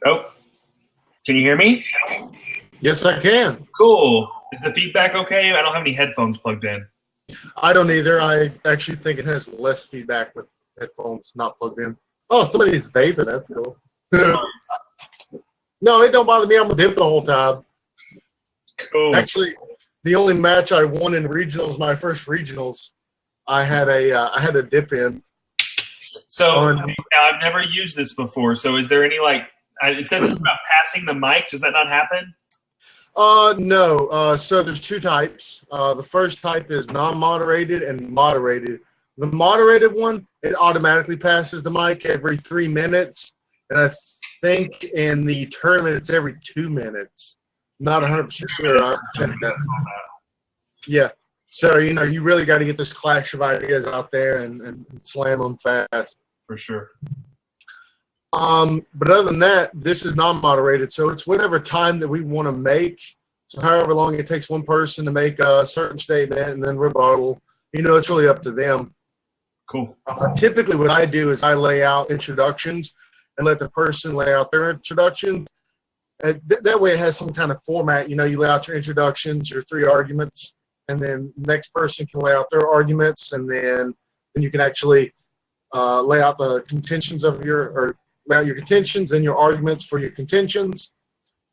Oh, can you hear me? Yes, I can. Cool. Is the feedback okay? I don't have any headphones plugged in. I don't either. I actually think it has less feedback with headphones not plugged in. Oh, somebody's vaping. That's cool. No, it don't bother me. I'm a dip the whole time. Cool. Actually, the only match I won in regionals, my first regionals, I had a dip in. So now I've never used this before. So is there any it says something about passing the mic. Does that not happen? No. So there's two types. The first type is non-moderated and moderated. The moderated one, it automatically passes the mic every 3 minutes. And I think in the tournament, it's every 2 minutes. Not 100% sure. I'll check that. Yeah. So, you really got to get this clash of ideas out there and slam them fast. For sure. But other than that, this is non-moderated, so it's whatever time that we want to make. So however long it takes one person to make a certain statement and then rebuttal, it's really up to them. Cool. Typically what I do is I lay out introductions and let the person lay out their introduction. That way it has some kind of format. You lay out your introductions, your 3 arguments, and then the next person can lay out their arguments, and then you can actually lay out the contentions of lay out your contentions and your arguments for your contentions,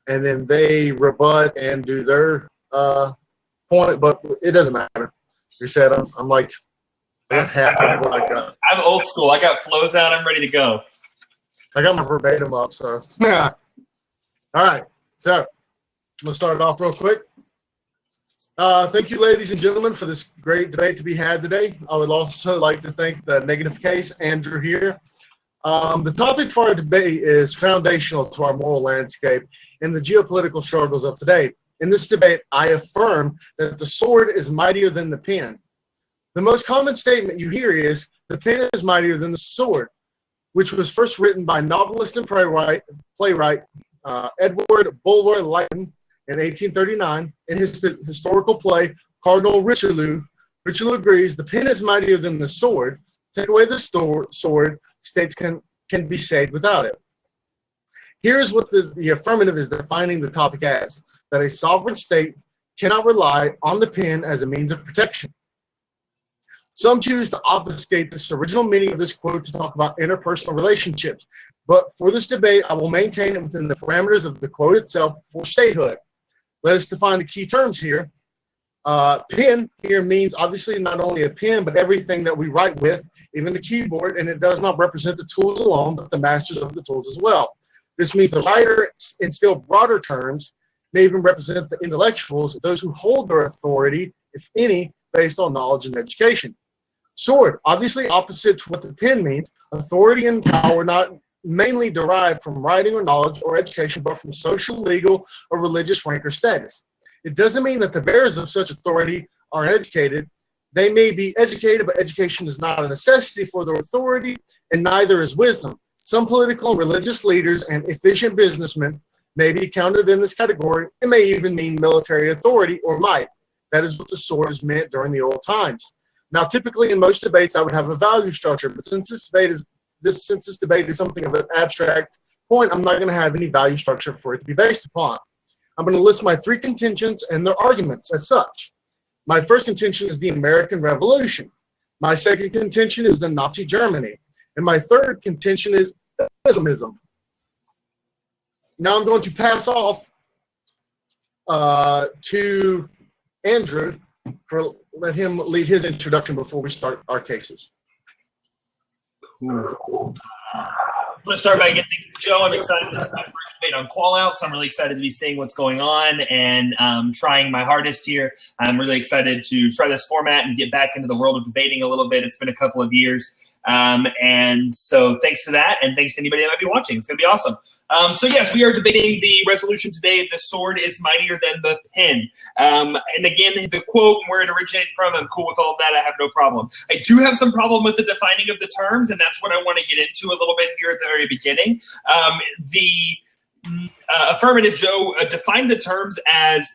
and then they rebut and do their point. But it doesn't matter. You said I'm happy with what I got. I'm old school. I got flows out. I'm ready to go. I got my verbatim up, so yeah. All right. So I'm gonna start it off real quick. Thank you, ladies and gentlemen, for this great debate to be had today. I would also like to thank the negative case, Andrew here. The topic for our debate is foundational to our moral landscape and the geopolitical struggles of today. In this debate, I affirm that the sword is mightier than the pen. The most common statement you hear is, the pen is mightier than the sword, which was first written by novelist and playwright Edward Bulwer Lytton in 1839. In his historical play, Cardinal Richelieu, Richelieu agrees the pen is mightier than the sword. Take away the sword, states can be saved without it. Here's what the affirmative is defining the topic as, that a sovereign state cannot rely on the pen as a means of protection. Some choose to obfuscate this original meaning of this quote to talk about interpersonal relationships, but for this debate, I will maintain it within the parameters of the quote itself for statehood. Let us define the key terms here. Pen here means obviously not only a pen, but everything that we write with, even the keyboard, and it does not represent the tools alone, but the masters of the tools as well. This means the writer, in still broader terms, may even represent the intellectuals, those who hold their authority, if any, based on knowledge and education. Sword, obviously opposite to what the pen means, authority and power not mainly derived from writing or knowledge or education, but from social, legal, or religious rank or status. It doesn't mean that the bearers of such authority are educated. They may be educated, but education is not a necessity for their authority, and neither is wisdom. Some political and religious leaders and efficient businessmen may be counted in this category. It may even mean military authority or might. That is what the sword is meant during the old times. Now, typically in most debates, I would have a value structure, but since this debate is something of an abstract point, I'm not going to have any value structure for it to be based upon. I'm going to list my 3 contentions and their arguments as such. My first contention is the American Revolution. My second contention is the Nazi Germany. And my third contention is Islamism. Now I'm going to pass off to Andrew let him lead his introduction before we start our cases. Cool. I'm going to start by again thanking Joe. I'm excited. This is my first debate on call-out, so I'm really excited to be seeing what's going on and trying my hardest here. I'm really excited to try this format and get back into the world of debating a little bit. It's been a couple of years. And so thanks for that, and thanks to anybody that might be watching. It's going to be awesome. So yes, we are debating the resolution today, the sword is mightier than the pen. And again, the quote and where it originated from, I'm cool with all of that. I have no problem. I do have some problem with the defining of the terms, and that's what I want to get into a little bit here at the very beginning. The affirmative Joe defined the terms as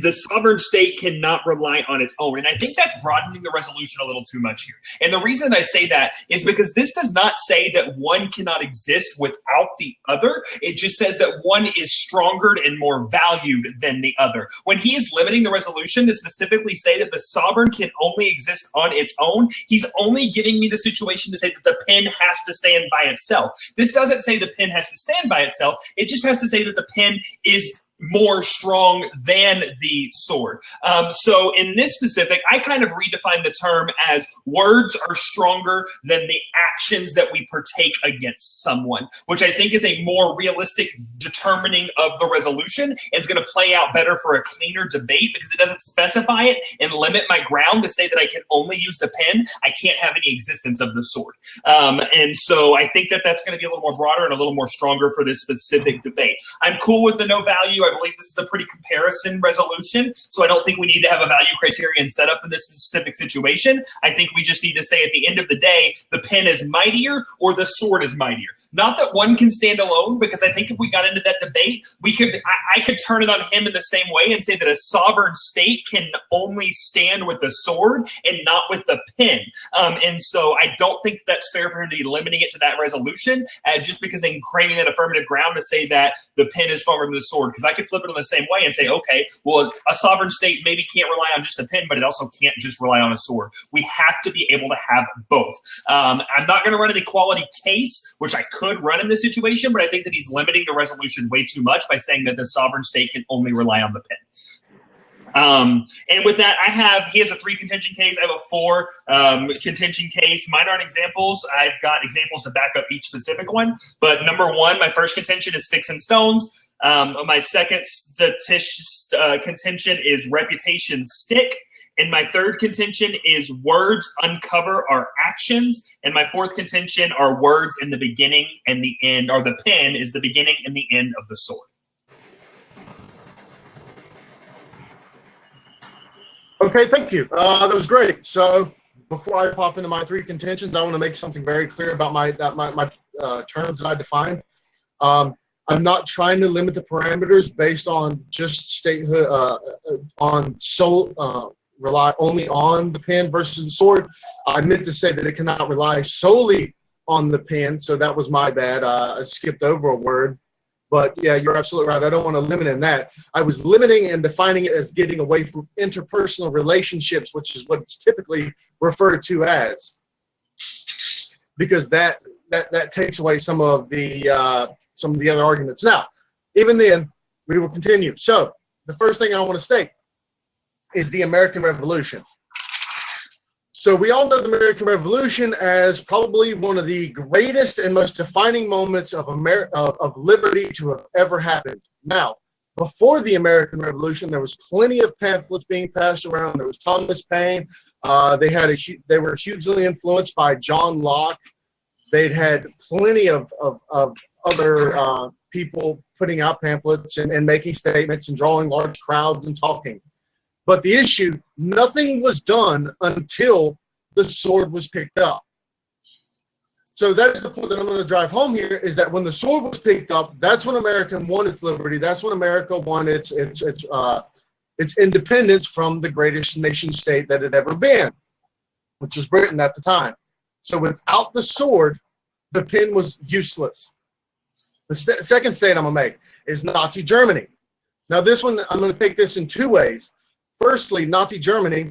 the sovereign state cannot rely on its own. And I think that's broadening the resolution a little too much here. And the reason I say that is because this does not say that one cannot exist without the other. It just says that one is stronger and more valued than the other. When he is limiting the resolution to specifically say that the sovereign can only exist on its own, he's only giving me the situation to say that the pen has to stand by itself. This doesn't say the pen has to stand by itself. It just has to say that the pen is more strong than the sword. So in this specific, I kind of redefine the term as words are stronger than the actions that we partake against someone, which I think is a more realistic determining of the resolution. It's going to play out better for a cleaner debate because it doesn't specify it and limit my ground to say that I can only use the pen. I can't have any existence of the sword. And so I think that that's going to be a little more broader and a little more stronger for this specific debate. I'm cool with the no value. I believe this is a pretty comparison resolution, so I don't think we need to have a value criterion set up in this specific situation. I think we just need to say at the end of the day, the pen is mightier or the sword is mightier. Not that one can stand alone, because I think if we got into that debate, I could turn it on him in the same way and say that a sovereign state can only stand with the sword and not with the pen. And so I don't think that's fair for him to be limiting it to that resolution, just because I'm creating that affirmative ground to say that the pen is stronger than the sword. Because I could flip it in the same way and say, okay, well, a sovereign state maybe can't rely on just a pen, but it also can't just rely on a sword. We have to be able to have both. I'm not going to run an equality case, which I could run in this situation, but I think that he's limiting the resolution way too much by saying that the sovereign state can only rely on the pen. And with that, he has a 3 contention case. I have a 4 contention case. Mine aren't examples. I've got examples to back up each specific one. But number 1, my first contention is sticks and stones. My second contention is reputation stick. And my third contention is words uncover our actions. And my fourth contention are words in the beginning and the end, or the pen is the beginning and the end of the sword. Okay, thank you. That was great. So before I pop into my 3 contentions, I want to make something very clear about my terms that I defined. I'm not trying to limit the parameters based on just statehood, rely only on the pen versus the sword. I meant to say that it cannot rely solely on the pen, so that was my bad. I skipped over a word. But yeah, you're absolutely right. I don't want to limit in that. I was limiting and defining it as getting away from interpersonal relationships, which is what it's typically referred to as, because that takes away some of the other arguments. Now, even then, we will continue. So the first thing I want to state is the American Revolution. So we all know the American Revolution as probably one of the greatest and most defining moments of liberty to have ever happened. Now, before the American Revolution, there was plenty of pamphlets being passed around. There was Thomas Paine. They were hugely influenced by John Locke. They'd had plenty of other people putting out pamphlets and making statements and drawing large crowds and talking. But the issue, nothing was done until the sword was picked up. So that's the point that I'm going to drive home here, is that when the sword was picked up, that's when America won its liberty. That's when America won its independence from the greatest nation state that had ever been, which was Britain at the time. So without the sword, the pen was useless. The second state I'm going to make is Nazi Germany. Now this one, I'm going to take this in 2 ways. Firstly, Nazi Germany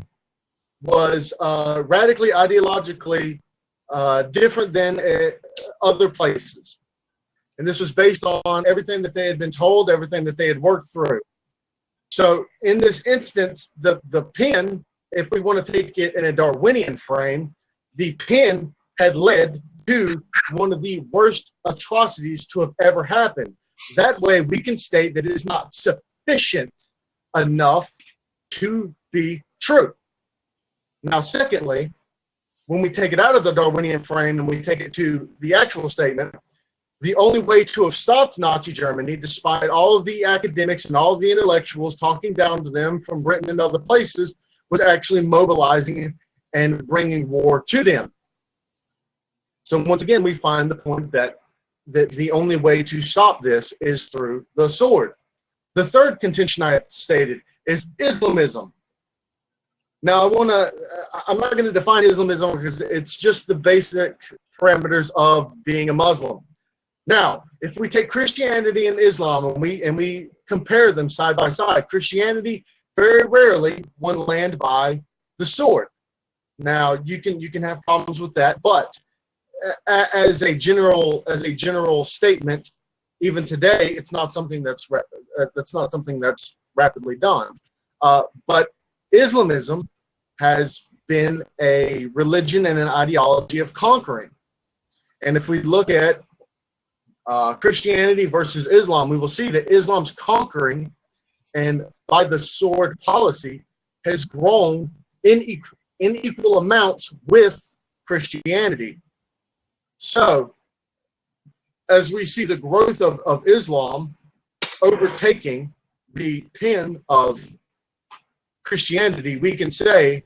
was radically ideologically different than other places. And this was based on everything that they had been told, everything that they had worked through. So in this instance, the pen, if we want to take it in a Darwinian frame, the pen had led to one of the worst atrocities to have ever happened. That way we can state that it is not sufficient enough to be true. Now, secondly, when we take it out of the Darwinian frame and we take it to the actual statement, the only way to have stopped Nazi Germany, despite all of the academics and all of the intellectuals talking down to them from Britain and other places, was actually mobilizing and bringing war to them. So once again, we find the point that the only way to stop this is through the sword. The third contention I have stated is Islamism. Now, I'm not going to define Islamism because it's just the basic parameters of being a Muslim. Now, if we take Christianity and Islam and we compare them side by side, Christianity very rarely won land by the sword. Now, you can have problems with that, but as a general statement, even today, it's not something that's rapidly done. But Islamism has been a religion and an ideology of conquering. And if we look at Christianity versus Islam, we will see that Islam's conquering and by the sword policy has grown in equal amounts with Christianity. So, as we see the growth of Islam overtaking the pen of Christianity, we can say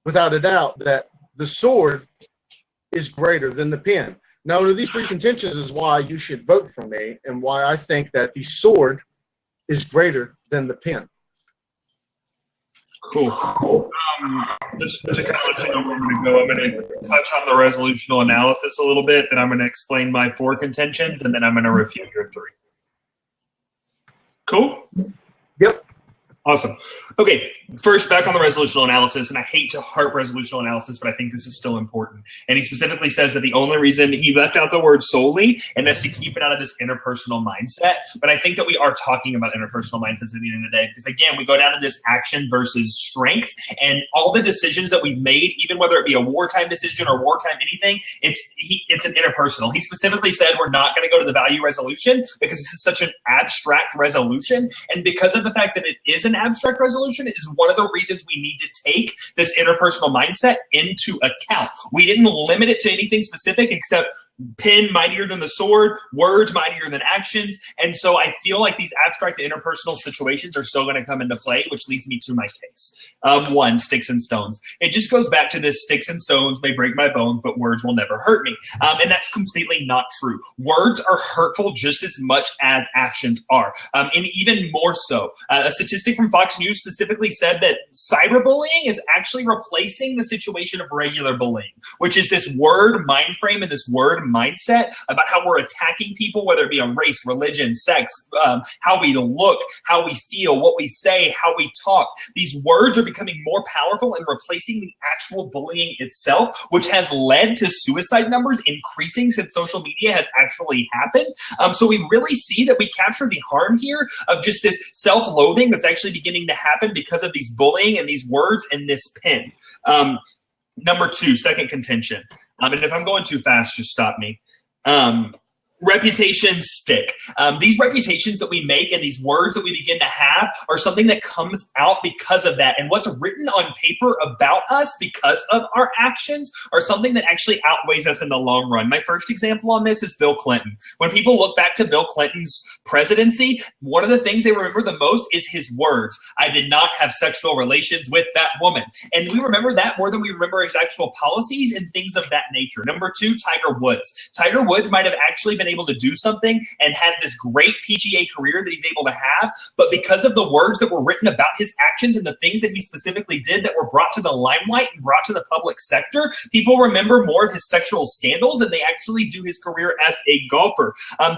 without a doubt that the sword is greater than the pen. Now, one of these three contentions is why you should vote for me and why I think that the sword is greater than the pen. Cool. Just to kind of let you know where I'm going to go, I'm going to touch on the resolutional analysis a little bit, then I'm going to explain my 4 contentions, and then I'm going to refute your 3. Cool? Yep. Awesome. Okay, first back on the resolutional analysis, and I hate to harp resolutional analysis, but I think this is still important. And he specifically says that the only reason he left out the word solely, and that's to keep it out of this interpersonal mindset. But I think that we are talking about interpersonal mindsets at the end of the day, because again, we go down to this action versus strength, and all the decisions that we've made, even whether it be a wartime decision or wartime anything, it's an interpersonal. He specifically said we're not going to go to the value resolution because this is such an abstract resolution, and because of the fact that it is an abstract resolution is one of the reasons we need to take this interpersonal mindset into account. We didn't limit it to anything specific except pen mightier than the sword, words mightier than actions. And so I feel like these abstract interpersonal situations are still going to come into play, which leads me to my case. 1, sticks and stones. It just goes back to this: sticks and stones may break my bones, but words will never hurt me. And that's completely not true. Words are hurtful just as much as actions are, and even more so. A statistic from Fox News specifically said that cyberbullying is actually replacing the situation of regular bullying, which is this word mind frame and this word mindset about how we're attacking people, whether it be on race, religion, sex, how we look, how we feel, what we say, how we talk. These words are becoming more powerful and replacing the actual bullying itself, which has led to suicide numbers increasing since social media has actually happened. So we really see that we capture the harm here of just this self-loathing that's actually beginning to happen because of these bullying and these words and this pen. Number 2, second contention. And if I'm going too fast, just stop me. Reputations stick. These reputations that we make and these words that we begin to have are something that comes out because of that. And what's written on paper about us because of our actions are something that actually outweighs us in the long run. My first example on this is Bill Clinton. When people look back to Bill Clinton's presidency, one of the things they remember the most is his words. I did not have sexual relations with that woman. And we remember that more than we remember his actual policies and things of that nature. Number 2, Tiger Woods. Tiger Woods might have actually been able to do something and had this great PGA career that he's able to have, but because of the words that were written about his actions and the things that he specifically did that were brought to the limelight and brought to the public sector, people remember more of his sexual scandals than they actually do his career as a golfer.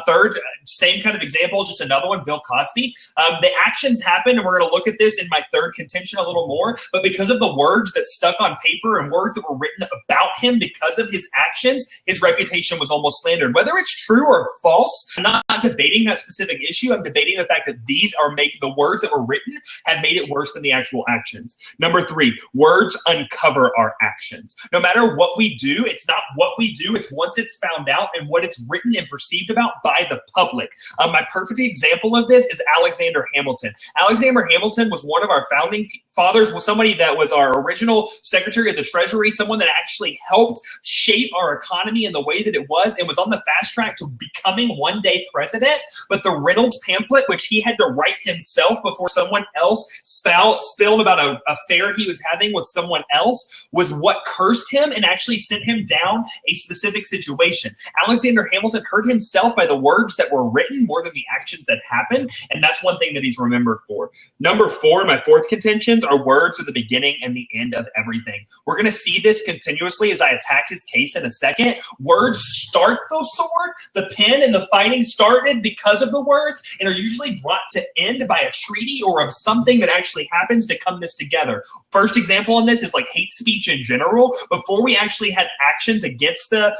Third, same kind of example, just another one, Bill Cosby. The actions happened, and we're going to look at this in my third contention a little more, but because of the words that stuck on paper and words that were written about him because of his actions, his reputation was almost slandered. Whether it's true or false, I'm not debating that specific issue. I'm debating the fact that these are making the words that were written have made it worse than the actual actions. Number 3, words uncover our actions. No matter what we do, it's not what we do, it's once it's found out and what it's written and perceived about by the public. My perfect example of this is Alexander Hamilton. Alexander Hamilton was one of our founding fathers, was somebody that was our original Secretary of the Treasury, someone that actually helped shape our economy in the way that it was and was on the fast track to becoming one day president, but the Reynolds pamphlet, which he had to write himself before someone else spilled about an affair he was having with someone else, was what cursed him and actually sent him down a specific situation. Alexander Hamilton hurt himself by the words that were written more than the actions that happened, and that's one thing that he's remembered for. Number 4, my fourth contention, are words are the beginning and the end of everything. We're going to see this continuously as I attack his case in a second. Words start the sword. The pen and the fighting started because of the words and are usually brought to end by a treaty or of something that actually happens to come this together. First example on this is like hate speech in general. Before we actually had actions against the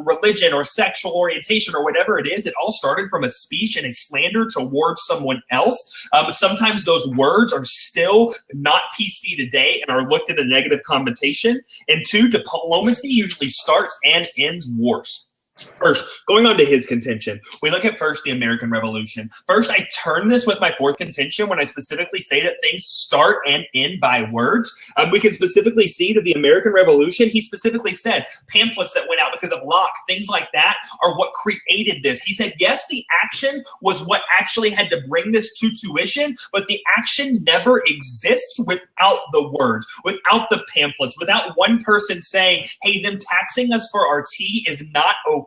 religion or sexual orientation or whatever it is, it all started from a speech and a slander towards someone else. Sometimes those words are still not PC today and are looked at a negative connotation. And 2, diplomacy usually starts and ends wars. First, going on to his contention, we look at first the American Revolution. First, I turn this with my fourth contention when I specifically say that things start and end by words. We can specifically see that the American Revolution, he specifically said pamphlets that went out because of Locke, things like that are what created this. He said, yes, the action was what actually had to bring this to tuition, but the action never exists without the words, without the pamphlets, without one person saying, hey, them taxing us for our tea is not okay.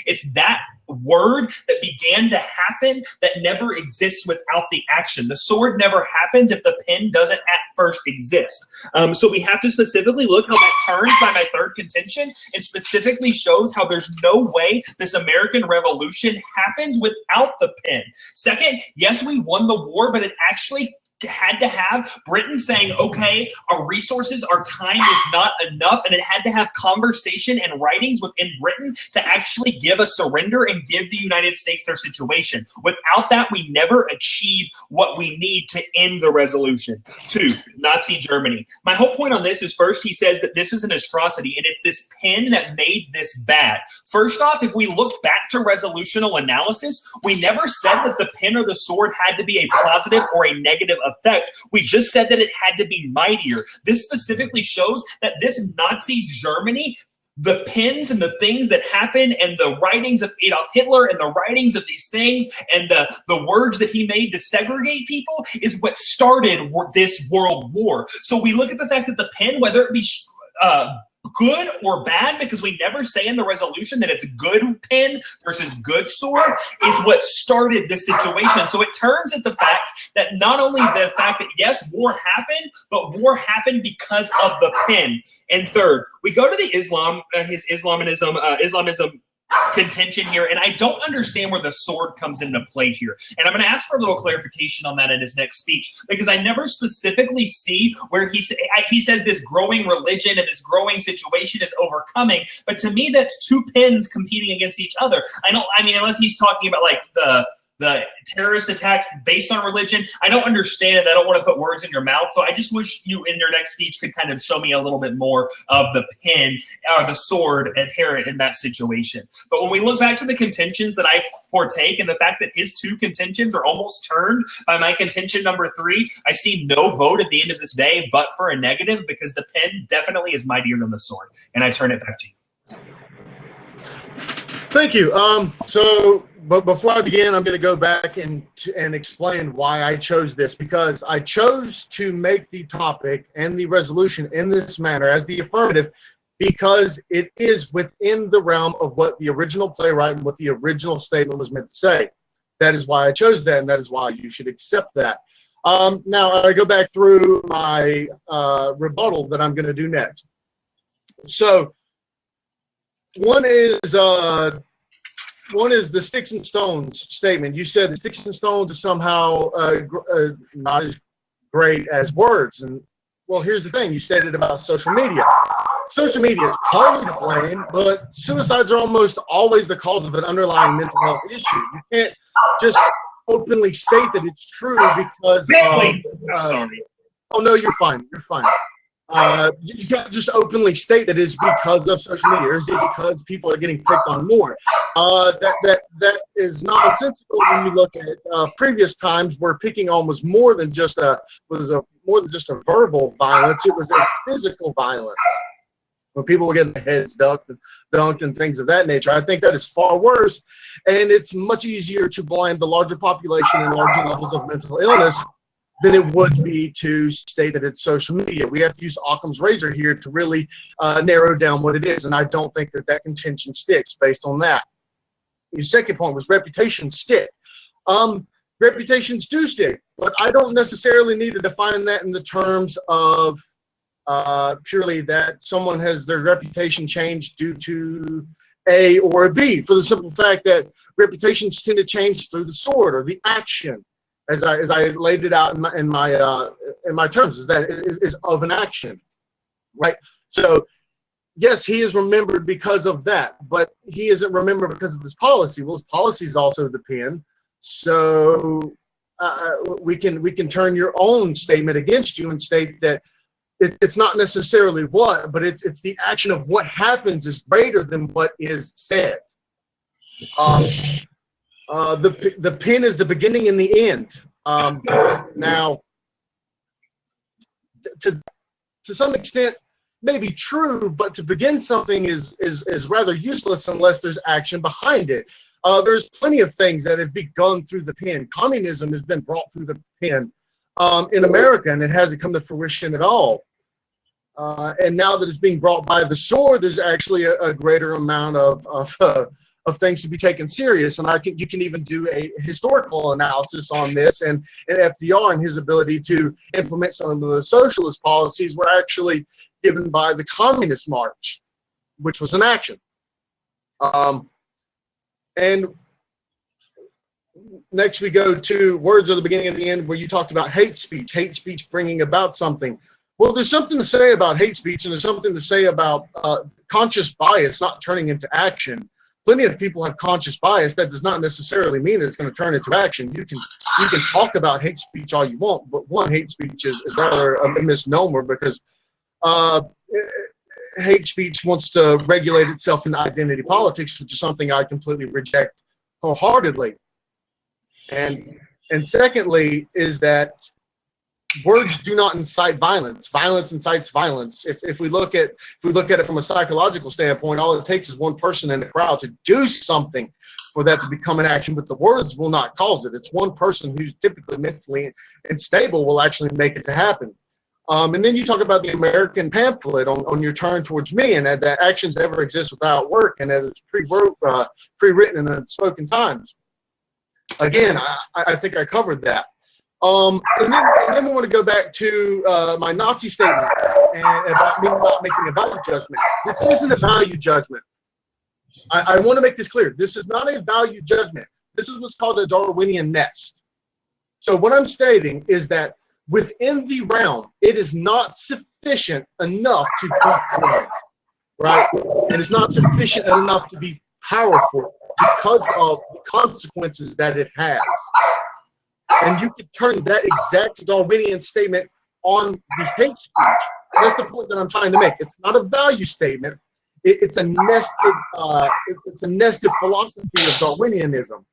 It's that word that began to happen that never exists without the action. The sword never happens if the pen doesn't at first exist. So we have to specifically look how that turns by my third contention and specifically shows how there's no way this American Revolution happens without the pen. Second, yes, we won the war, but it actually had to have Britain saying, okay, our resources, our time is not enough, and it had to have conversation and writings within Britain to actually give a surrender and give the United States their situation. Without that, we never achieve what we need to end the resolution. 2, Nazi Germany. My whole point on this is, first, he says that this is an atrocity, and it's this pen that made this bad. First off, if we look back to resolutional analysis, we never said that the pen or the sword had to be a positive or a negative effect. We just said that it had to be mightier. This specifically shows that this Nazi Germany, the pens and the things that happen and the writings of Adolf Hitler and the writings of these things and the words that he made to segregate people is what started this world war. So we look at the fact that the pen, whether it be good or bad, because we never say in the resolution that it's good pen versus good sword, is what started this situation. So it turns at the fact that not only the fact that, yes, war happened, but war happened because of the pen. And third, we go to the his Islamism contention here, and I don't understand where the sword comes into play here. And I'm going to ask for a little clarification on that in his next speech, because I never specifically see where he says this growing religion and this growing situation is overcoming. But to me, that's 2 pens competing against each other. I mean, unless he's talking about like the terrorist attacks based on religion, I don't understand it. I don't want to put words in your mouth. So I just wish you in your next speech could kind of show me a little bit more of the pen or the sword inherent in that situation. But when we look back to the contentions that I partake and the fact that his 2 contentions are almost turned by my contention number 3, I see no vote at the end of this day but for a negative, because the pen definitely is mightier than the sword. And I turn it back to you. Thank you. But before I begin, I'm going to go back and explain why I chose this, because I chose to make the topic and the resolution in this manner as the affirmative, because it is within the realm of what the original playwright and what the original statement was meant to say. That is why I chose that, and that is why you should accept that. Now, I go back through my rebuttal that I'm going to do next. So, one is the sticks and stones statement. You said the sticks and stones are somehow not as great as words. And, well, here's the thing. You said it about social media. Social media is partly to blame, but suicides are almost always the cause of an underlying mental health issue. You can't just openly state that it's true because sorry. Oh, no, you're fine. You're fine. You can't just openly state that it's because of social media. Or is it because people are getting picked on more? That is nonsensical when you look at previous times where picking on was more than just a verbal violence. It was a physical violence. when people were getting their heads dunked and things of that nature. I think that is far worse, and it's much easier to blame the larger population and larger levels of mental illness than it would be to state that it's social media. We have to use Occam's razor here to really narrow down what it is, and I don't think that that contention sticks based on that. Your second point was reputations stick. Reputations do stick, but I don't necessarily need to define that in the terms of purely that someone has their reputation changed due to A or a B, for the simple fact that reputations tend to change through the sword or the action, as I laid it out in my terms, is that it is of an action, right? So yes, he is remembered because of that, but he isn't remembered because of his policy. Well, his policy is also the pen. So we can turn your own statement against you and state that it's not necessarily what, but it's the action of what happens is greater than what is said. The pen is the beginning and the end. Now, to some extent, maybe true, but to begin something is rather useless unless there's action behind it. There's plenty of things that have begun through the pen. Communism has been brought through the pen in America, and it hasn't come to fruition at all. And now that it's being brought by the sword, there's actually a greater amount of things to be taken serious. And you can even do a historical analysis on this. And FDR and his ability to implement some of the socialist policies were actually given by the Communist March, which was an action. And next we go to words of the beginning and the end, where you talked about hate speech bringing about something. Well, there's something to say about hate speech, and there's something to say about conscious bias not turning into action. Plenty of people have conscious bias. That does not necessarily mean that it's going to turn into action. You can talk about hate speech all you want, but one, hate speech is rather a misnomer, because hate speech wants to regulate itself in identity politics, which is something I completely reject wholeheartedly. And secondly is that words do not incite violence. Violence incites violence. If we look at it from a psychological standpoint, all it takes is one person in the crowd to do something for that to become an action, but the words will not cause it. It's one person who's typically mentally unstable will actually make it to happen. And then you talk about the American pamphlet on your turn towards me, and that actions never exist without work, and that it's pre-written and unspoken times. Again, I think I covered that. And then we want to go back to my Nazi statement and about me not making a value judgment. This isn't a value judgment. I want to make this clear. This is not a value judgment. This is what's called a Darwinian nest. So what I'm stating is that within the realm, it is not sufficient enough to be good, right? And it's not sufficient enough to be powerful because of the consequences that it has. And you can turn that exact Darwinian statement on the hate speech. That's the point that I'm trying to make. It's not a value statement. It's a nested philosophy of Darwinianism.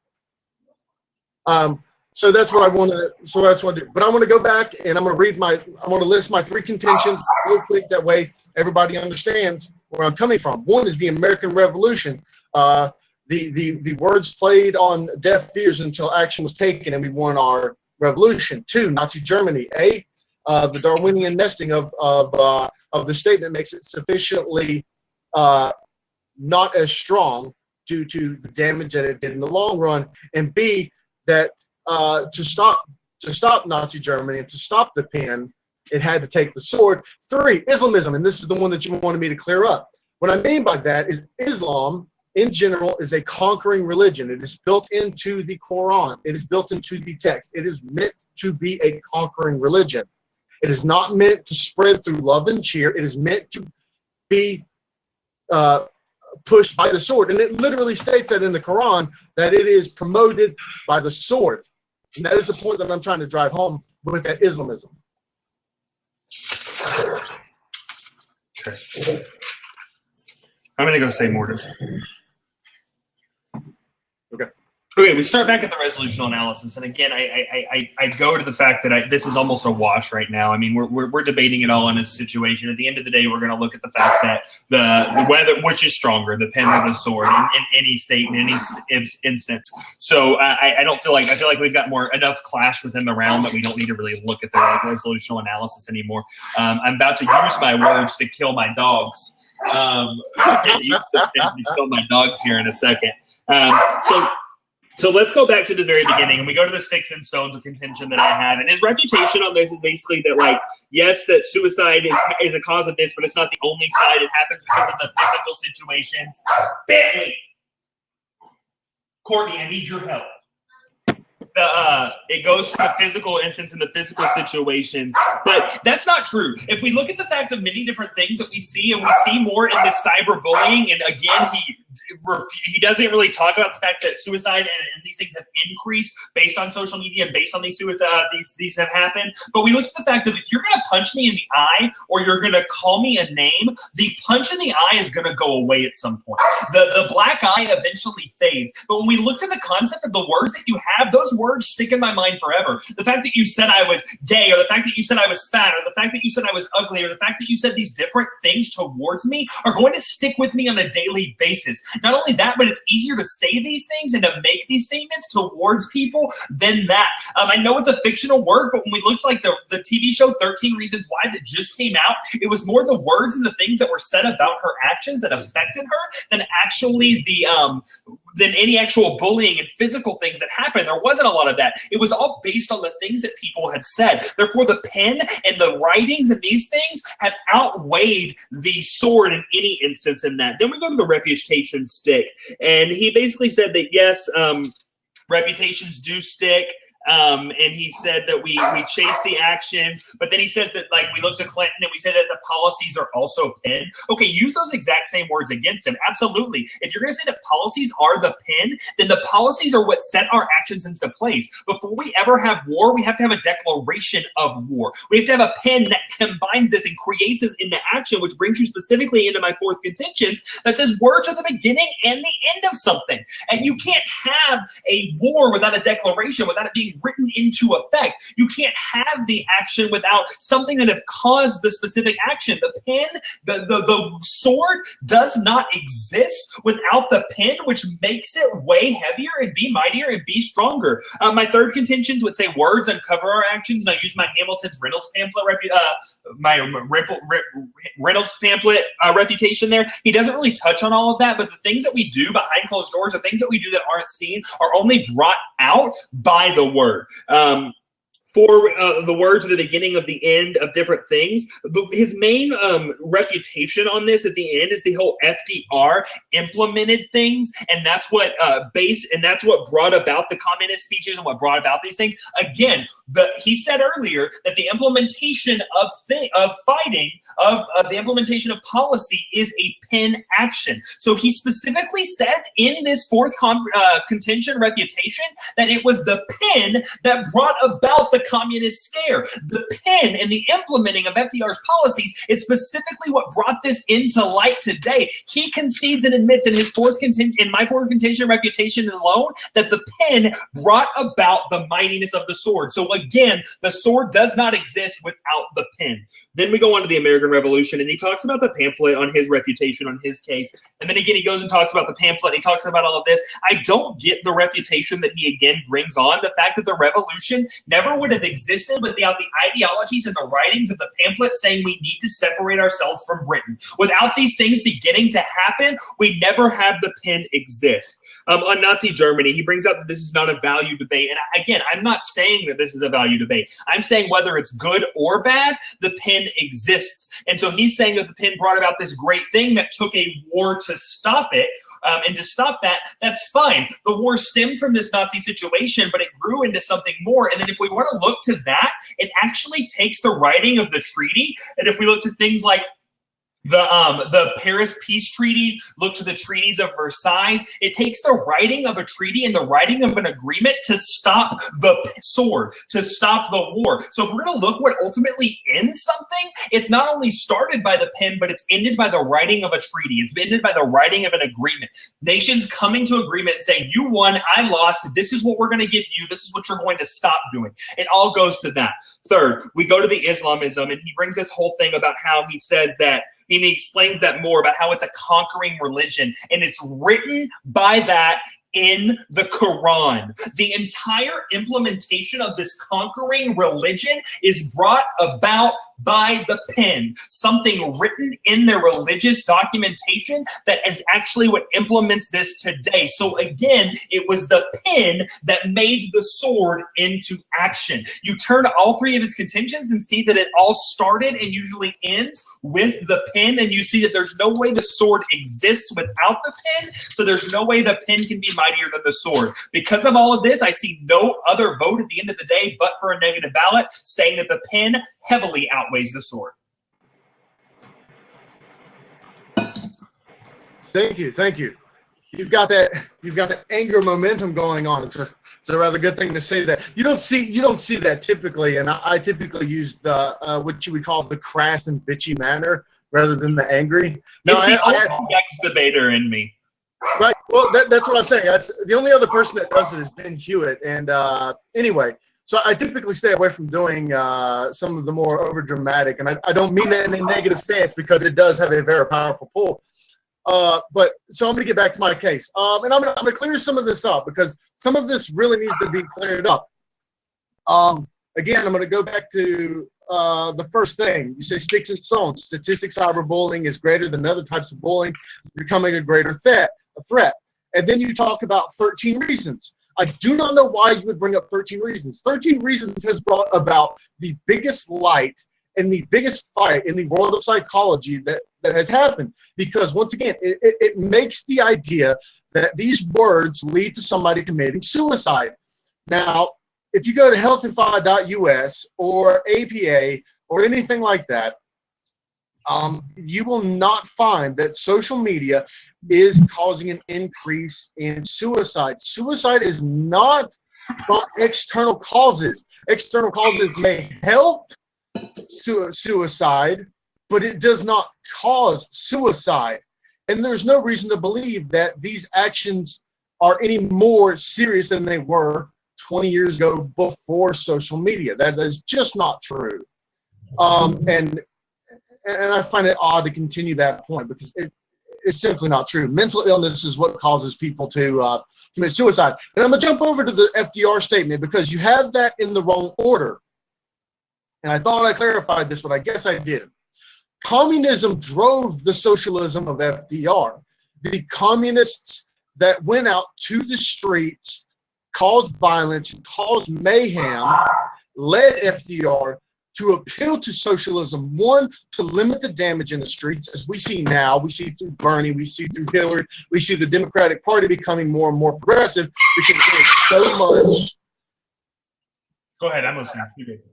So that's what I want to. So that's what I do. But I want to go back and I'm going to list my three contentions real quick. That way everybody understands where I'm coming from. One is the American Revolution. The words played on deaf ears until action was taken, and we won our revolution. Two, Nazi Germany. The Darwinian nesting of the statement makes it sufficiently not as strong due to the damage that it did in the long run. And B, that to stop Nazi Germany and to stop the pen, it had to take the sword. Three, Islamism, and this is the one that you wanted me to clear up. What I mean by that is Islam, in general, is a conquering religion. It is built into the Quran. It is built into the text. It is meant to be a conquering religion. It is not meant to spread through love and cheer. It is meant to be pushed by the sword. And it literally states that in the Quran, that it is promoted by the sword. And that is the point that I'm trying to drive home with that Islamism. Okay. I'm going to go say Morton. Okay. Okay, we start back at the resolutional analysis, and again, I go to the fact that this is almost a wash right now. I mean, we're debating it all in a situation. At the end of the day, we're going to look at the fact that the whether which is stronger, the pen or the sword, in any state, in any instance. So I feel like we've got enough clash within the round that we don't need to really look at the resolutional analysis anymore. I'm about to use my words to kill my dogs. Kill my dogs here in a second. So let's go back to the very beginning, and we go to the sticks and stones of contention that I have. And his refutation on this is basically that, like, yes, that suicide is a cause of this, but it's not the only side. It happens because of the physical situations. Bentley! Courtney, I need your help. It goes to the physical instance and the physical situation, but that's not true. If we look at the fact of many different things that we see, and we see more in this cyberbullying, and again, he doesn't really talk about the fact that suicide and these things have increased based on social media and based on these suicide, these have happened. But we look at the fact of, if you're going to punch me in the eye or you're going to call me a name, the punch in the eye is going to go away at some point. The black eye eventually fades. But when we look at the concept of the words that you have, those words stick in my mind forever. The fact that you said I was gay, or the fact that you said I was fat, or the fact that you said I was ugly, or the fact that you said these different things towards me are going to stick with me on a daily basis. Not only that, but it's easier to say these things and to make these statements towards people than that. I know it's a fictional work, but when we looked like the TV show 13 Reasons Why that just came out, it was more the words and the things that were said about her actions that affected her than actually than any actual bullying and physical things that happened. There wasn't a lot of that. It was all based on the things that people had said. Therefore, the pen and the writings and these things have outweighed the sword in any instance in that. Then we go to the reputation stick. And he basically said that, yes, reputations do stick. And he said that we chase the actions, but then he says that, like, we look to Clinton and we say that the policies are also pen. Okay, use those exact same words against him. Absolutely. If you're going to say that policies are the pen, then the policies are what set our actions into place. Before we ever have war, we have to have a declaration of war. We have to have a pen that combines this and creates this into action, which brings you specifically into my fourth contentions that says words are the beginning and the end of something. And you can't have a war without a declaration, without it being written into effect. You can't have the action without something that have caused the specific action. The pen, the sword does not exist without the pen, which makes it way heavier and be mightier and be stronger. My third contentions would say words uncover our actions, and I use my Hamilton's Reynolds pamphlet, Reynolds pamphlet reputation there. He doesn't really touch on all of that, but the things that we do behind closed doors, the things that we do that aren't seen, are only brought out by the word. For the words at the beginning of the end of different things. His main reputation on this at the end is the whole FDR implemented things, and that's what that's what brought about the communist speeches and what brought about these things. Again, he said earlier that the implementation of the implementation of policy is a pen action. So he specifically says in this fourth contention reputation that it was the pen that brought about the communist scare. The pen and the implementing of FDR's policies is specifically what brought this into light today. He concedes and admits in my fourth contention reputation alone that the pen brought about the mightiness of the sword. So again, the sword does not exist without the pen. Then we go on to the American Revolution, and he talks about the pamphlet on his reputation, on his case. And then again, he goes and talks about the pamphlet, and he talks about all of this. I don't get the reputation that he again brings on, the fact that the revolution never would have existed without the ideologies and the writings of the pamphlet saying we need to separate ourselves from Britain. Without these things beginning to happen, we never have the pen exist. On Nazi Germany, he brings up that this is not a value debate. And again, I'm not saying that this is a value debate. I'm saying whether it's good or bad, the pen exists. And so he's saying that the pen brought about this great thing that took a war to stop it. And to stop that, that's fine. The war stemmed from this Nazi situation, but it grew into something more. And then if we want to look to that, it actually takes the writing of the treaty. And if we look to things like The Paris peace treaties, look to the treaties of Versailles. It takes the writing of a treaty and the writing of an agreement to stop the sword, to stop the war. So if we're going to look what ultimately ends something, it's not only started by the pen, but it's ended by the writing of a treaty. It's ended by the writing of an agreement. Nations coming to agreement and saying, you won, I lost, this is what we're going to give you, this is what you're going to stop doing. It all goes to that. Third, we go to the Islamism, and he brings this whole thing about how he says that, and he explains that more about how it's a conquering religion, and it's written by that in the Quran. The entire implementation of this conquering religion is brought about by the pen, something written in their religious documentation that is actually what implements this today. So again, it was the pen that made the sword into action. You turn to all three of his contentions and see that it all started and usually ends with the pen, and you see that there's no way the sword exists without the pen, so there's no way the pen can be mightier than the sword. Because of all of this, I see no other vote at the end of the day but for a negative ballot, saying that the pen heavily outweighs the sword. Thank you, thank you. You've got that anger momentum going on. It's a rather good thing to say that. You don't see that typically, and I typically use the what you would call the crass and bitchy manner rather than the angry. It's the ex debater in me. Right. Well, that's what I'm saying. That's the only other person that does it is Ben Hewitt. And anyway, so I typically stay away from doing some of the more over dramatic, and I don't mean that in a negative stance because it does have a very powerful pull. But so I'm going to get back to my case, and I'm going to clear some of this up because some of this really needs to be cleared up. Again, I'm going to go back to the first thing. You say sticks and stones. Statistics cyberbullying is greater than other types of bullying, becoming a greater threat. And then you talk about 13 reasons. I do not know why you would bring up 13 reasons. 13 reasons has brought about the biggest light and the biggest fight in the world of psychology that has happened. Because once again, it makes the idea that these words lead to somebody committing suicide. Now, if you go to healthify.us or APA or anything like that, you will not find that social media is causing an increase in suicide. Suicide is not from external causes. External causes may help suicide, but it does not cause suicide. And there's no reason to believe that these actions are any more serious than they were 20 years ago before social media. That is just not true. And I find it odd to continue that point because it's simply not true. Mental illness is what causes people to commit suicide. And I'm going to jump over to the FDR statement because you have that in the wrong order. And I thought I clarified this, but I guess I didn't. Communism drove the socialism of FDR. The communists that went out to the streets, caused violence, caused mayhem, led FDR to appeal to socialism. One, to limit the damage in the streets, as we see now. We see through Bernie, we see through Hillary, we see the Democratic Party becoming more and more progressive because there's so much. Go ahead, I'm listening.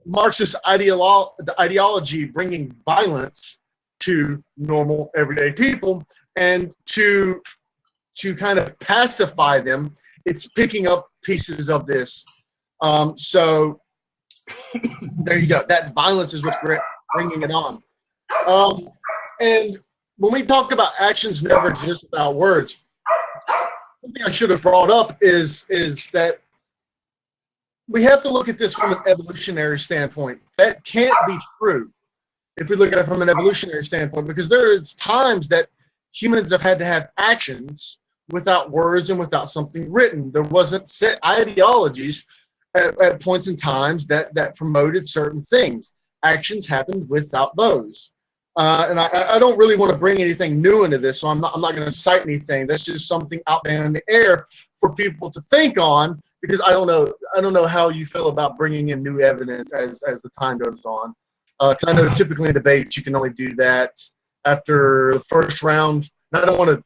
Marxist ideology bringing violence to normal, everyday people, and to kind of pacify them, it's picking up pieces of this. So there you go. That violence is what's bringing it on. And when we talk about actions never exist without words, something I should have brought up is that we have to look at this from an evolutionary standpoint. That can't be true if we look at it from an evolutionary standpoint, because there are times that humans have had to have actions without words and without something written. There wasn't set ideologies at points in times that promoted certain things. Actions happened without those. And I don't really want to bring anything new into this, so I'm not going to cite anything. That's just something out there in the air for people to think on, because I don't know how you feel about bringing in new evidence as the time goes on. Because I know typically in debates you can only do that after the first round. And I don't want to.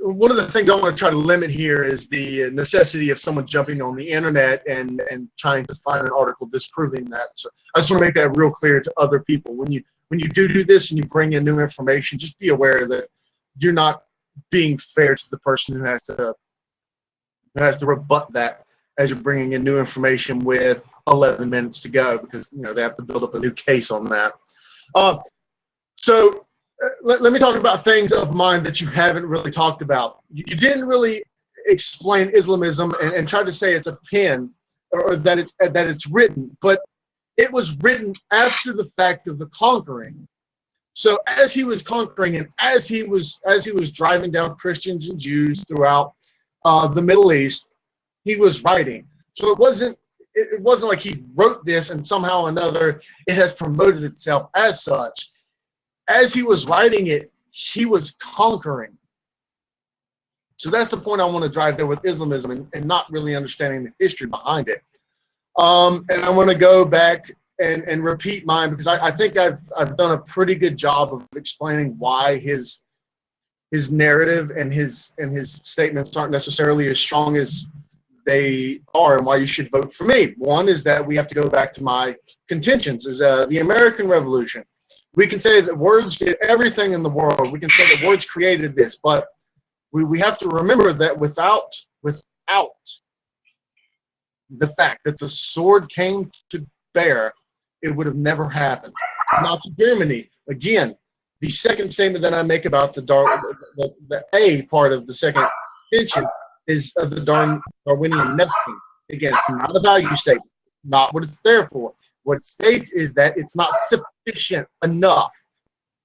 One of the things I want to try to limit here is the necessity of someone jumping on the internet and trying to find an article disproving that. So I just want to make that real clear to other people. When you when you do this and you bring in new information, just be aware that you're not being fair to the person who has to rebut that as you're bringing in new information with 11 minutes to go, because they have to build up a new case on that. So let me talk about things of mine that you haven't really talked about. You didn't really explain Islamism and tried to say it's a pen, or that it's written, but it was written after the fact of the conquering. So as he was conquering, and as he was driving down Christians and Jews throughout the Middle East, he was writing. So it wasn't like he wrote this and somehow or another it has promoted itself as such. As he was writing it, he was conquering. So that's the point I want to drive there with Islamism, and not really understanding the history behind it. And I want to go back and repeat mine, because I think I've done a pretty good job of explaining why his narrative and his statements aren't necessarily as strong as they are, and why you should vote for me. One is that we have to go back to my contentions, is the American Revolution. We can say that words did everything in the world. We can say that words created this, but we have to remember that without the fact that the sword came to bear, it would have never happened. Nazi Germany, again, the second statement that I make about the A part of the second contention is of the Darwinian nesting. Again, it's not a value statement, not what it's there for. What it states is that it's not sufficient enough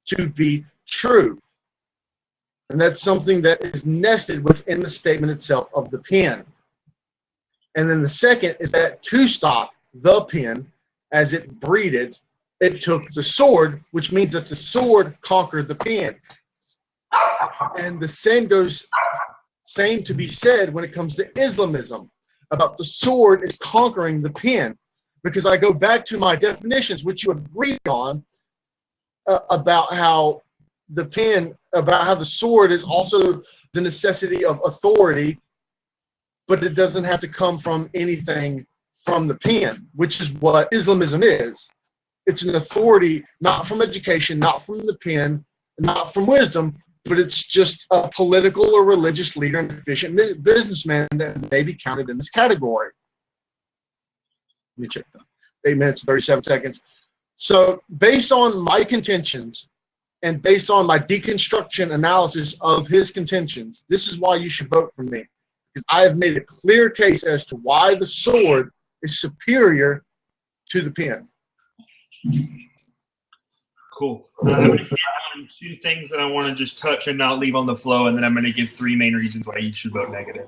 to be true. And that's something that is nested within the statement itself of the pen. And then the second is that to stop the pen as it breeded, it took the sword, which means that the sword conquered the pen. And the same to be said when it comes to Islamism, about the sword is conquering the pen. Because I go back to my definitions, which you agreed on, about how the sword is also the necessity of authority, but it doesn't have to come from anything from the pen, which is what Islamism is. It's an authority, not from education, not from the pen, not from wisdom, but it's just a political or religious leader and efficient businessman that may be counted in this category. Let me check that. 8 minutes, 37 seconds. So based on my contentions and based on my deconstruction analysis of his contentions, this is why you should vote for me. Because I have made a clear case as to why the sword is superior to the pen. Cool. I'm going to hit on two things that I want to just touch and not leave on the flow, and then I'm going to give three main reasons why you should vote negative.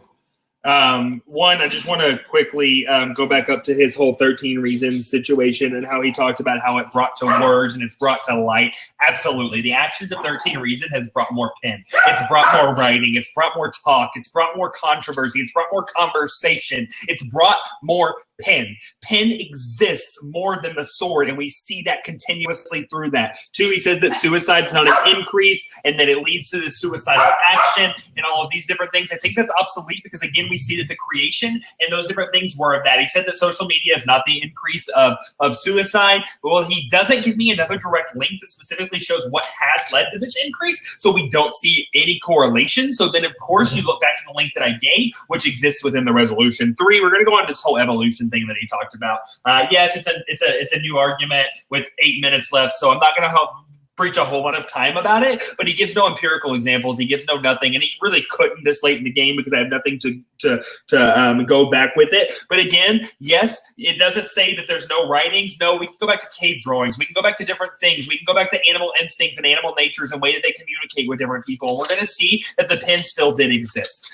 One, I just want to quickly go back up to his whole 13 reasons situation and how he talked about how it brought to words and it's brought to light. Absolutely. The actions of 13 reasons has brought more pen. It's brought more writing. It's brought more talk. It's brought more controversy. It's brought more conversation. It's brought more pen. Pen exists more than the sword, and we see that continuously through that. Two, he says that suicide is not an increase and that it leads to the suicidal action and all of these different things. I think that's obsolete because, again, we see that the creation and those different things were of that. He said that social media is not the increase of suicide. Well, he doesn't give me another direct link that specifically shows what has led to this increase, so we don't see any correlation. So then, of course, you look back to the link that I gave, which exists within the resolution. Three, we're going to go on to this whole evolution thing that he talked about. Yes, it's a new argument with 8 minutes left, so I'm not going to preach a whole lot of time about it, but he gives no empirical examples. He gives no nothing, and he really couldn't this late in the game because I have nothing to go back with it. But again, yes, it doesn't say that there's no writings. No, we can go back to cave drawings. We can go back to different things. We can go back to animal instincts and animal natures and way that they communicate with different people. And we're going to see that the pen still did exist.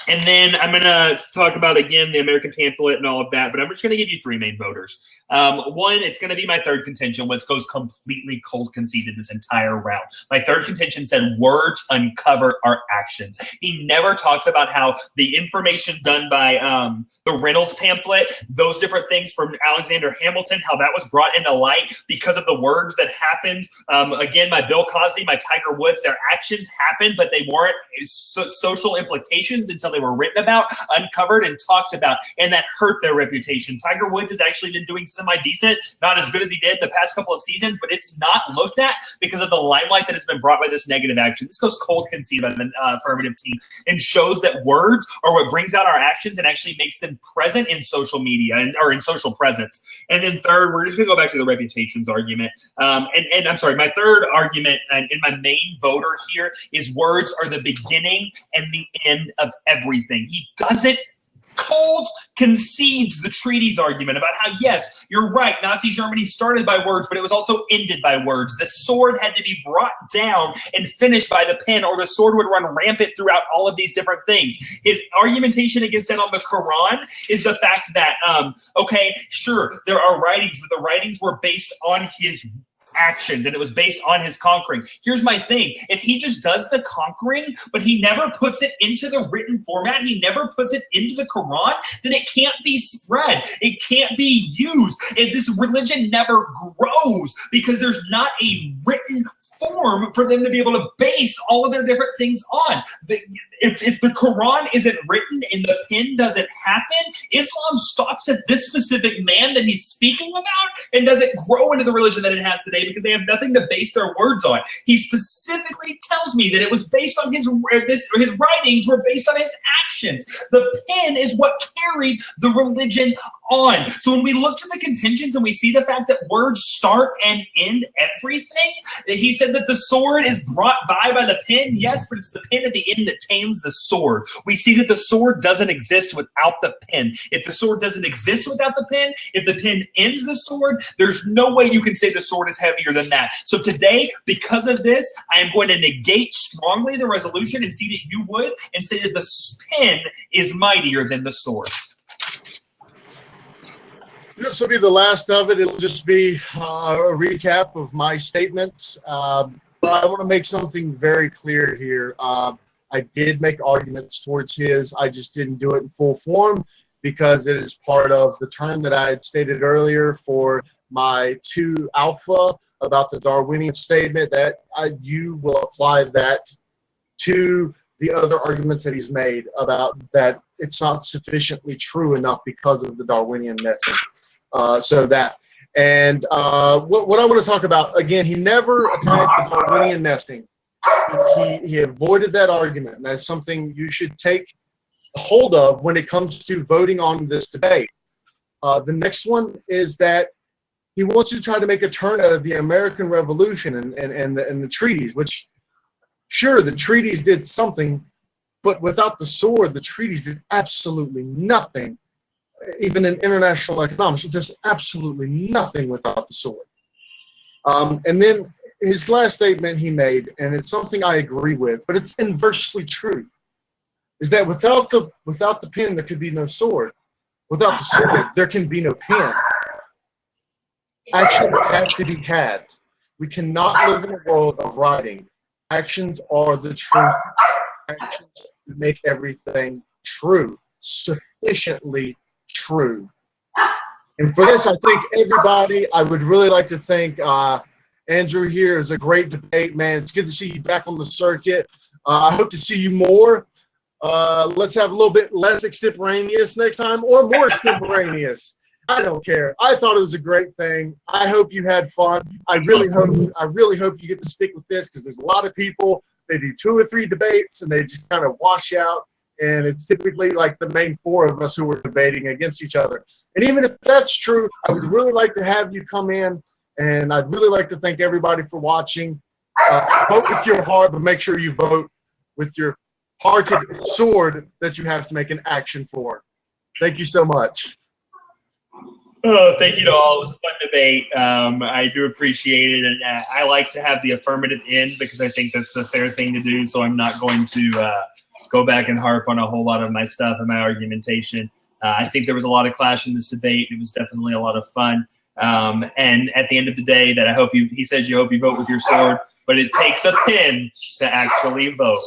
And then I'm going to talk about, again, the American pamphlet and all of that, but I'm just going to give you three main voters. One, it's going to be my third contention, which goes completely cold conceded this entire round. My third contention said words uncover our actions. He never talks about how the information done by the Reynolds pamphlet, those different things from Alexander Hamilton, how that was brought into light because of the words that happened. Again, my Bill Cosby, my Tiger Woods, their actions happened, but they weren't social implications. until they were written about, uncovered, and talked about, and that hurt their reputation. Tiger Woods has actually been doing semi-decent, not as good as he did the past couple of seasons, but it's not looked at because of the limelight that has been brought by this negative action. This goes cold conceit by the affirmative team and shows that words are what brings out our actions and actually makes them present in social media or in social presence. And then third, we're just going to go back to the reputations argument. And I'm sorry, my third argument and my main voter here is words are the beginning and the end of everything. He doesn't concedes the treaties argument about how, yes, you're right, Nazi Germany started by words, but it was also ended by words. The sword had to be brought down and finished by the pen, or the sword would run rampant throughout all of these different things. His argumentation against that on the Quran is the fact that, okay, sure, there are writings, but the writings were based on his actions, and it was based on his conquering. Here's my thing. If he just does the conquering, but he never puts it into the written format, he never puts it into the Quran, then it can't be spread. It can't be used. And this religion never grows because there's not a written form for them to be able to base all of their different things on. If the Quran isn't written and the pen doesn't happen, Islam stops at this specific man that he's speaking about and doesn't grow into the religion that it has today because they have nothing to base their words on. He specifically tells me that it was based on his writings were based on his actions. The pen is what carried the religion on. So when we look to the contentions and we see the fact that words start and end everything, that he said that the sword is brought by the pen, yes, but it's the pen at the end that tames the sword. We see that the sword doesn't exist without the pen. If the sword doesn't exist without the pen, if the pen ends the sword, there's no way you can say the sword is heavier than that. So today, because of this, I am going to negate strongly the resolution and see that you would and say that the pen is mightier than the sword. This will be the last of it. It'll just be a recap of my statements. But I want to make something very clear here. I did make arguments towards his. I just didn't do it in full form because it is part of the term that I had stated earlier for my 2 alpha about the Darwinian statement, that you will apply that to the other arguments that he's made about that it's not sufficiently true enough because of the Darwinian message. So that. And what I want to talk about, again, he never attacked the Darwinian nesting. He avoided that argument. And that's something you should take hold of when it comes to voting on this debate. The next one is that he wants to try to make a turn out of the American Revolution and the treaties, which, sure, the treaties did something, but without the sword, the treaties did absolutely nothing. Even in international economics, it does absolutely nothing without the sword. And then his last statement he made, and it's something I agree with, but it's inversely true, is that without the pen, there could be no sword. Without the sword, there can be no pen. Action has to be had. We cannot live in a world of writing. Actions are the truth. Actions make everything true, sufficiently true. And for this, I thank everybody. I would really like to thank Andrew here. It's a great debate, man. It's good to see you back on the circuit. I hope to see you more. Let's have a little bit less extemporaneous next time, or more extemporaneous. I don't care. I thought it was a great thing. I hope you had fun. I really hope you get to stick with this, because there's a lot of people, they do 2 or 3 debates and they just kind of wash out. And it's typically like the main 4 of us who are debating against each other. And even if that's true, I would really like to have you come in, and I'd really like to thank everybody for watching. Vote with your heart, but make sure you vote with your hearted sword that you have to make an action for. Thank you so much. Oh, thank you to all. It was a fun debate. I do appreciate it, and I like to have the affirmative end because I think that's the fair thing to do, so I'm not going to go back and harp on a whole lot of my stuff and my argumentation. I think there was a lot of clash in this debate. It was definitely a lot of fun. And at the end of the day, that he says you hope you vote with your sword, but it takes a pen to actually vote.